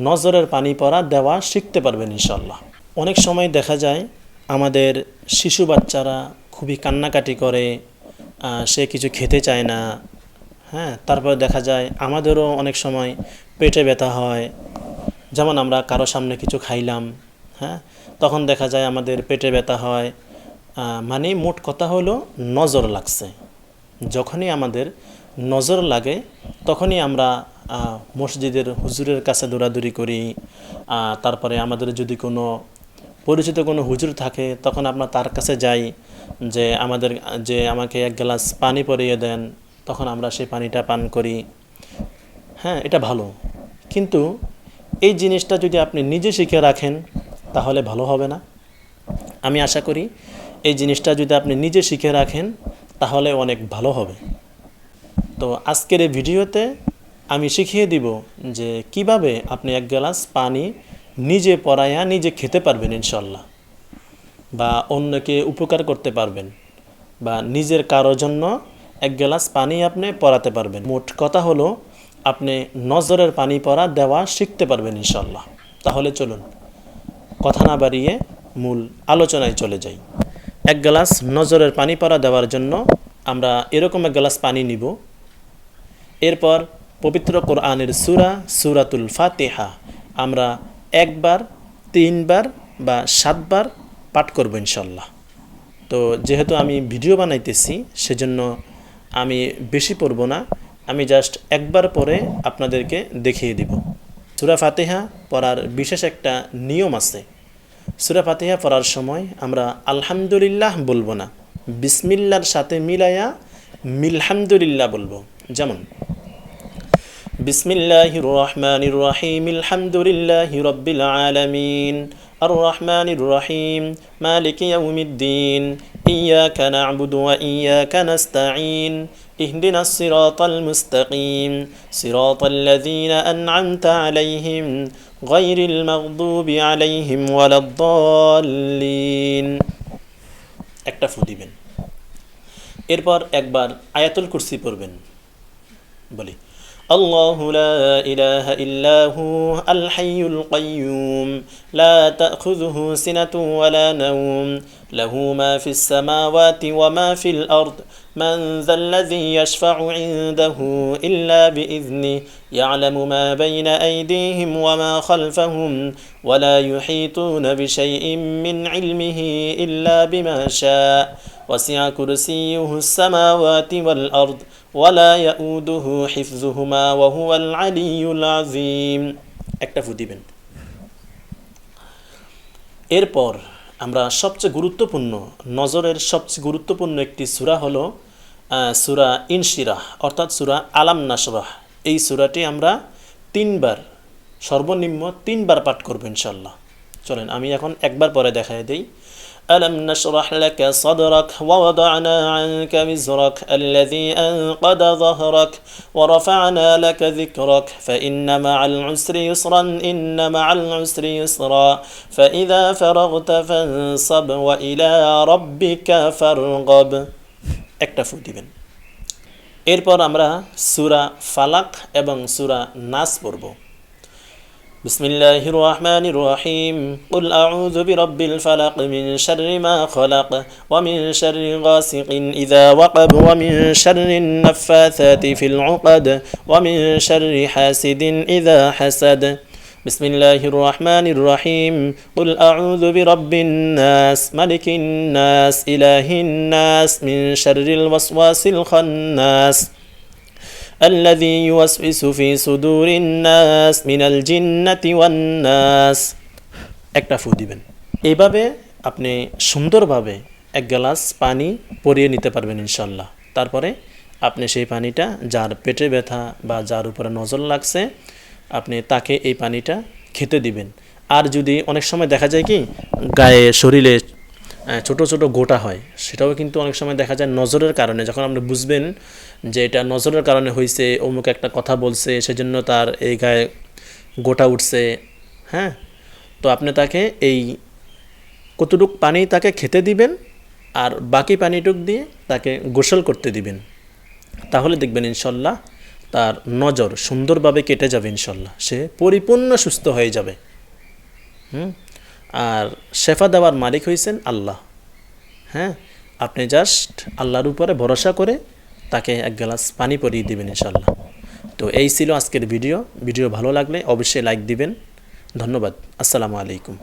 নজরের পানি পড়া দেওয়া শিখতে পারবেন ইনশাল্লাহ। অনেক সময় দেখা যায় আমাদের শিশু বাচ্চারা খুবই কান্নাকাটি করে, সে কিছু খেতে চায় না। হ্যাঁ, তারপরে দেখা যায় আমাদেরও অনেক সময় পেটে ব্যথা হয়, যেমন আমরা কারো সামনে কিছু খাইলাম, হ্যাঁ, তখন দেখা যায় আমাদের পেটে ব্যথা হয়। মানে মোট কথা হলো নজর লাগছে। যখনই আমাদের নজর লাগে তখনই আমরা মসজিদের হুজুরের কাছে দৌড়াদৌড়ি করি। তারপরে আমাদের যদি কোনো পরিচিত কোনো হুজুর থাকে তখন আমরা তার কাছে যাই যে আমাকে এক গ্লাস পানি পরিয়ে দেন, তখন আমরা সেই পানিটা পান করি। হ্যাঁ, এটা ভালো, কিন্তু এই জিনিসটা যদি আপনি নিজে শিখে রাখেন তাহলে ভালো হবে না। আমি আশা করি এই জিনিসটা যদি আপনি নিজে শিখে রাখেন তাহলে অনেক ভালো হবে। তো আজকের এই ভিডিওতে আমি শিখিয়ে দিব যে কিভাবে আপনি এক গ্লাস পানি নিজে পরায়া নিজে খেতে পারবেন ইনশাল্লাহ, বা অন্যকে উপকার করতে পারবেন, বা নিজের কারোর জন্য এক গ্লাস পানি আপনি পরাতে পারবেন। মোট কথা হলো আপনি নজরের পানি পরা দেওয়া শিখতে পারবেন ইনশাল্লাহ। তাহলে চলুন কথা না বাড়িয়ে মূল আলোচনায় চলে যাই। এক গ্লাস নজরের পানি পরা দেওয়ার জন্য আমরা এরকম এক গ্লাস পানি নিব। এরপর পবিত্র কোরআনের সূরাতুল ফাতিহা আমরা একবার, 3 বার বা 7 বার পাঠ করব ইনশাল্লাহ। তো যেহেতু আমি ভিডিও বানাইতেছি সেজন্য আমি বেশি পড়ব না, আমি জাস্ট একবার পরে আপনাদেরকে দেখিয়ে দিব। সূরা ফাতিহা পড়ার বিশেষ একটা নিয়ম আছে। সূরা ফাতিহা পড়ার সময় আমরা আলহামদুলিল্লাহ বলবো না, বিসমিল্লাহর সাথে মিলায়া মিলহামদুলিল্লাহ বলবো। যেমন বিসমিল্লাহির রহমানির রহিম, আলহামদুলিল্লাহি রাব্বিল আলামিন, আর রহমানির রহিম, মালিকি ইয়াউমিদ্দিন, ইয়াকা না'বুদু ওয়া ইয়াকা নাস্তাঈন, ইহদিনাস সিরাতাল মুস্তাকিম, সিরাতাল্লাযীনা আন'আমতা আলাইহিম, গায়রিল মাগদুবি আলাইহিম ওয়ালাদ-দাল্লিন। একটা ফু দিবেন। এরপর একবার আয়াতুল কুরসি পড়বেন। বলি আল্লাহু লা ইলাহা ইল্লা হু আল হাইয়ুল কাইয়্যুম লা তাখুযুহু সিনাতুন ওয়া লা নাওম লাহু মা ফিস সামাওয়াতি ওয়া মা ফিল আরদ মান যাল্লাযী ইয়াশফা'ু ইনদাহু ইল্লা বিইযনিহি ইয়া'লামু মা বাইনা আইদিহিম ওয়া মা খালফাহুম ওয়া লা ইউহীতুনা বিশাইইন মিন ইলমিহি ইল্লা বিমা শা'a ওয়াসি'a কুরসিয়্যুহুস সামাওয়াতি ওয়াল আরদ ওয়ালা ইয়াউদুহু হিফযুহুমা ওয়া হুয়াল আলিয়্যুল আযীম। একটা ফু দিবেন। এরপর আমরা সবচেয়ে গুরুত্বপূর্ণ, নজরের সবচেয়ে গুরুত্বপূর্ণ একটি সূরা হলো সূরা ইনশিরাহ, অর্থাৎ সূরা আলাম নাশরাহ। এই সূরাটি আমরা 3 বার, সর্বনিম্ন 3 বার পাঠ করব ইনশাআল্লাহ। চলেন আমি এখন একবার পরে দেখায় দেই। ألم نشرح لك صدرك ووضعنا عنك وزرك الذي أنقض ظهرك ورفعنا لك ذكرك فإن مع العسر يسرا إن مع العسر يسرا فإذا فرغت فانصب وإلى ربك فارغب। একটা ফু দিবেন। এরপর আমরা সূরা ফালাক এবং সূরা নাস পড়ব। بسم الله الرحمن الرحيم قل أعوذ برب الفلق من شر ما خلق ومن شر غاسق إذا وقب ومن شر النفاثات في العقد ومن شر حاسد إذا حسد بسم الله الرحمن الرحيم قل أعوذ برب الناس ملك الناس إله الناس من شر الوسواس الخناس الذي يوسوس في صدور الناس من الجنة والناس। একটা ফু দিবেন। এইভাবে আপনি সুন্দরভাবে এক গ্লাস পানি পরিয়ে নিতে পারবেন ইনশাল্লাহ। তারপরে আপনি সেই পানিটা যার পেটে ব্যথা বা যার উপরে নজর লাগছে আপনি তাকে এই পানিটা খেতে দিবেন। আর যদি অনেক সময় দেখা যায় কি গায়ে শরীরে ছোট ছোট গোটা হয়, সেটাও কিন্তু অনেক সময় দেখা যায় নজরের কারণে। যখন আপনি বুঝবেন যে এটা নজরের কারণে হয়েছে, অমুক একটা কথা বলছে সেজন্য তার এই গায়ে গোটা উঠছে, হ্যাঁ, তো আপনি তাকে এই কতটুক পানি তাকে খেতে দিবেন আর বাকি পানিটুক দিয়ে তাকে গোসল করতে দিবেন। তাহলে দেখবেন ইনশাল্লাহ তার নজর সুন্দরভাবে কেটে যাবে ইনশাল্লাহ, সে পরিপূর্ণ সুস্থ হয়ে যাবে। আর শেফা দেওয়ার মালিক হয়েছেন আল্লাহ। হ্যাঁ, আপনি জাস্ট আল্লাহর উপরে ভরসা করে তাকে এক গ্লাস পানি পরিয়ে দিবেন ইনশাল্লাহ। তো এই ছিল আজকের ভিডিও ভালো লাগলে অবশ্যই লাইক দিবেন। ধন্যবাদ। আসসালামু আলাইকুম।